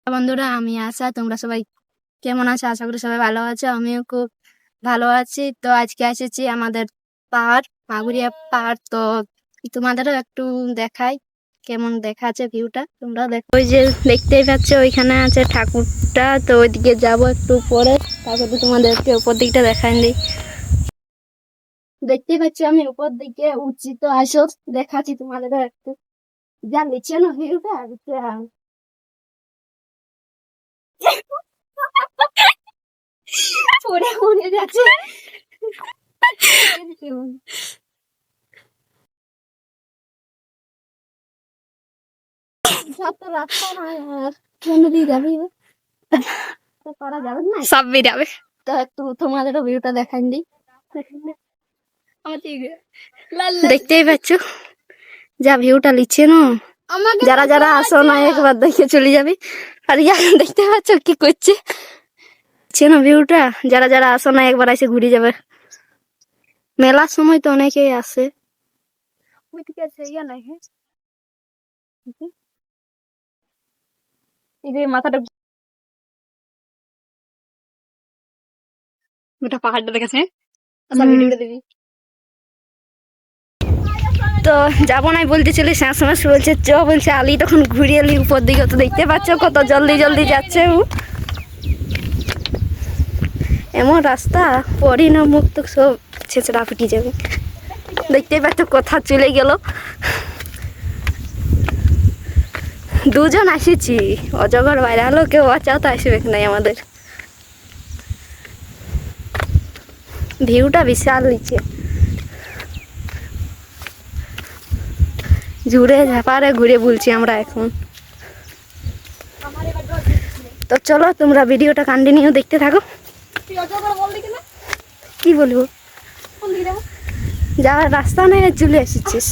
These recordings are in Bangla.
বন্ধুরা, আমি আশা, তোমরা সবাই কেমন আছো? আশা করি সবাই ভালো আছো। আমিও খুব ভালো আছি। তো আজকে এসেছি আমাদের পাহাড়, মাগুরিয়া পাহাড়। তো তোমাদেরও একটু দেখাই কেমন দেখাচ্ছে ভিউটা, তোমরা দেখো। ওই যে দেখতেই পাচ্ছ ওইখানে আছে ঠাকুরটা, তো ওইদিকে যাবো একটু পরে, তারপরে তোমাদেরকে উপর দিকটা দেখাই দিই। দেখতেই পাচ্ছ আমি উপর দিকে উঠছি, তো আসো দেখাচ্ছি তোমাদেরও একটু। যা নিচে না ভিউটা পড়ে পড়ে যাচ্ছে। রাস্তা নয় আর কোন দিকে যাবি করা যাবে না, সব বেরাবে। তো একটু তোমাদেরও ভিউটা দেখাই দিই। দেখতেই পাচ্ছ যা ভিউটা লিচ্ছে না, যারা যারা আসো না একবার দেখে চলে যাবে। আর দেখতে পাচ্ছ কি করছে চেনো ভিউটা, যারা যারা আসো না একবার এসে ঘুরে যাবে। মেলার সময় তো অনেকেই আসে। মাথাটা ওটা পাহাড়টা দেখেছে। তো যাবো নাই বলতেছিল, শেষ বলছে চ, বলছে আলি, তখন ঘুরে এলি উপর দিকে। তো দেখতে পাচ্ছ কত জলদি জলদি যাচ্ছে ও। এমন রাস্তা পরি না মুখ তো সব ছেঁচড়া ফুটি যাবে। দেখতেই পাচ্ছ কোথা চলে গেল। দুজন আসিছি, অজগর বাইরে হলো, কেউ বাঁচাও তো আসবে নাই আমাদের। ভিউটা বিশাল নিচে, জুড়ে ঝাপারে ঘুরে বলছি আমরা এখন। তো চলো তোমরা ভিডিওটা কন্টিনিউ দেখতে থাকো। কি বলবো, যাওয়ার রাস্তা নেই, চলে এসেছিস।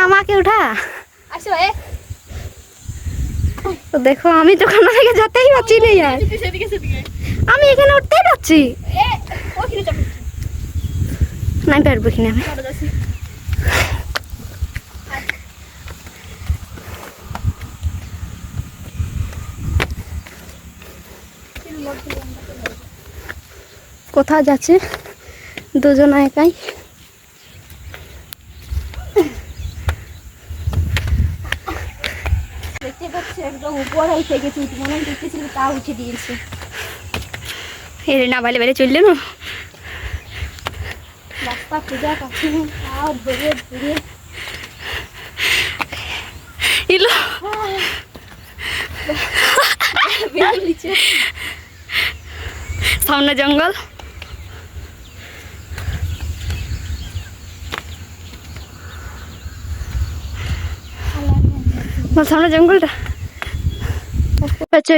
আমাকে উঠা। তো দেখো আমি তো ওখান থেকে যেতেই পারছি না, আর আমি এখানে উঠতেই পারছি নাই, পারবো কিনা আমি। কোথাও যাচ্ছে দুজন একাই। দেখতে পাচ্ছি একদম উপরে উঠে গেছি, মনে দেখতেছিল তা উঠে দিয়েছে। না বাইরে বাইরে চললে না রাস্তা খুঁজা কাছে ধরে ধরে এলো। সামনে জঙ্গল, সামনে জঙ্গলটা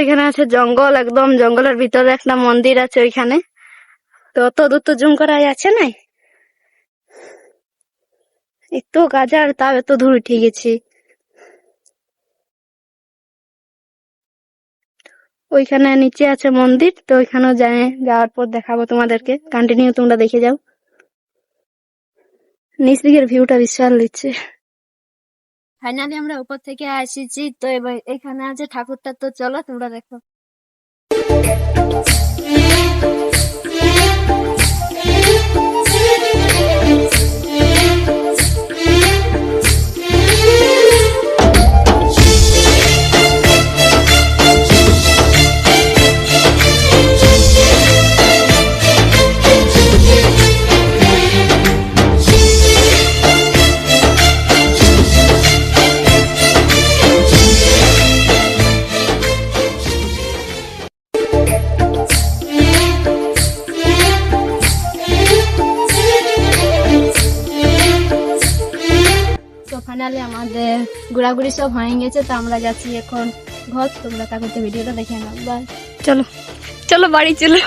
এখানে আছে জঙ্গল, একদম জঙ্গলের ভিতরে একটা মন্দির আছে ওইখানে। তো অত দূর তো জুম করা যাচ্ছে না, এত গাজার তাও এত দূর উঠে গেছি। ওইখানে নিচে আছে মন্দির, তো ওইখানেও যাওয়ার পর দেখাবো তোমাদেরকে, কন্টিনিউ তোমরা দেখে যাও। নিচ দিকের ভিউটা বিশাল দিচ্ছে। ফাইনালি আমরা উপর থেকে আসিছি, তো এবার এখানে আছে ঠাকুরটা, তো চলো তোমরা দেখো। ফাইনালি আমাদের ঘোরাঘুরি সব হয়ে গেছে, তো আমরা যাচ্ছি এখন ঘর। তোমরা তারপর ভিডিওটা দেখে নাও। বাই। চলো চলো বাড়ি চলো।